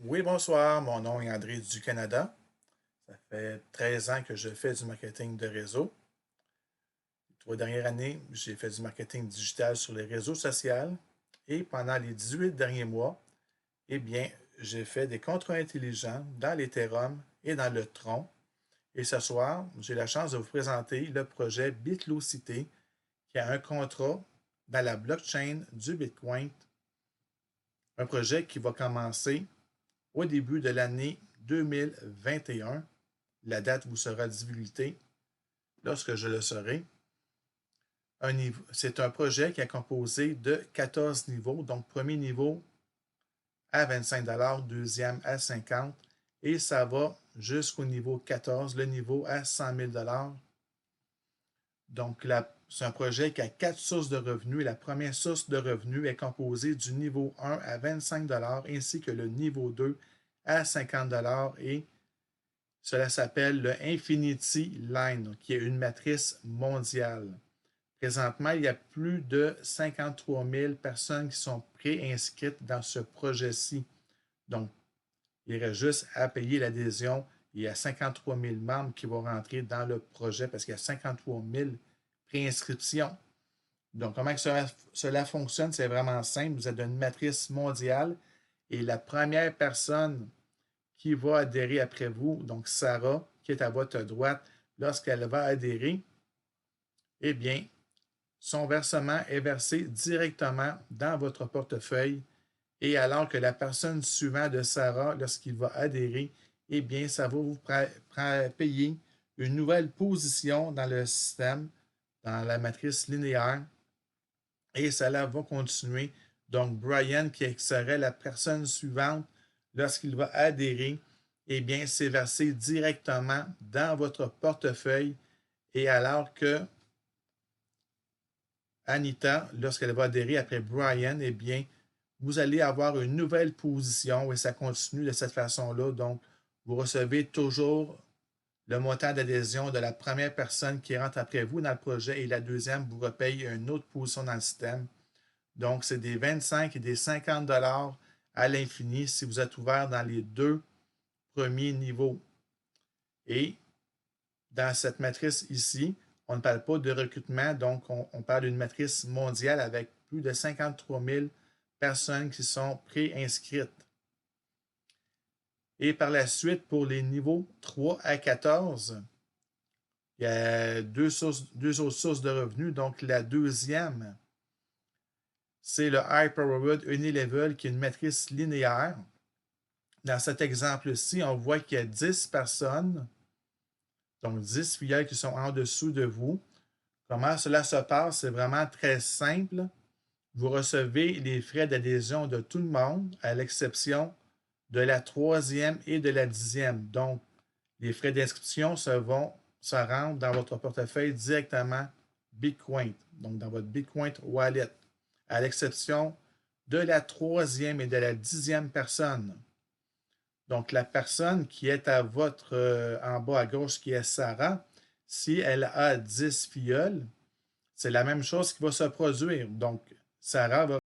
Oui, bonsoir. Mon nom est André du Canada. Ça fait 13 ans que je fais du marketing de réseau. Les 3 dernières années, j'ai fait du marketing digital sur les réseaux sociaux. Et pendant les 18 derniers mois, eh bien, j'ai fait des contrats intelligents dans l'Ethereum et dans le Tron. Et ce soir, j'ai la chance de vous présenter le projet Bitlocity, qui a un contrat dans la blockchain du Bitcoin. Un projet qui va commencer au début de l'année 2021. La date vous sera divulguée lorsque je le saurai. C'est un projet qui est composé de 14 niveaux. Donc, premier niveau à 25 deuxième à 50 et ça va jusqu'au niveau 14, le niveau à 100 000 Donc, c'est un projet qui a 4 sources de revenus. La première source de revenus est composée du niveau 1 à 25 ainsi que le niveau 2 à 50 et cela s'appelle le Infinity Line, qui est une matrice mondiale. Présentement, il y a plus de 53 000 personnes qui sont préinscrites dans ce projet-ci. Donc, il reste juste à payer l'adhésion. Il y a 53 000 membres qui vont rentrer dans le projet parce qu'il y a 53 000 préinscriptions. Donc, comment cela fonctionne? C'est vraiment simple. Vous êtes une matrice mondiale et la première personne qui va adhérer après vous, donc Sarah, qui est à votre droite, lorsqu'elle va adhérer, eh bien, son versement est versé directement dans votre portefeuille et alors que la personne suivante de Sarah, lorsqu'il va adhérer, eh bien, ça va vous payer une nouvelle position dans le système, dans la matrice linéaire, et cela va continuer. Donc, Brian, qui serait la personne suivante, lorsqu'il va adhérer, eh bien, c'est versé directement dans votre portefeuille. Et alors que Anita, lorsqu'elle va adhérer après Brian, eh bien, vous allez avoir une nouvelle position et ça continue de cette façon-là. Donc, vous recevez toujours le montant d'adhésion de la première personne qui rentre après vous dans le projet et la deuxième vous repaye une autre position dans le système. Donc, c'est des 25 et des 50 à l'infini si vous êtes ouvert dans les deux premiers niveaux. Et dans cette matrice ici, on ne parle pas de recrutement, donc on parle d'une matrice mondiale avec plus de 53 000 personnes qui sont préinscrites. Et par la suite, pour les niveaux 3 à 14, il y a deux autres sources de revenus. Donc, la deuxième, c'est le Hyperwood Unilevel, qui est une matrice linéaire. Dans cet exemple-ci, on voit qu'il y a 10 personnes, donc 10 filiales qui sont en dessous de vous. Comment cela se passe? C'est vraiment très simple. Vous recevez les frais d'adhésion de tout le monde, à l'exception de la troisième et de la 10e. Donc, les frais d'inscription se rendent dans votre portefeuille directement Bitcoin, donc dans votre Bitcoin Wallet, à l'exception de la troisième et de la 10e personne. Donc, la personne qui est à votre en bas à gauche, qui est Sarah, si elle a 10 filleuls, c'est la même chose qui va se produire. Donc, Sarah va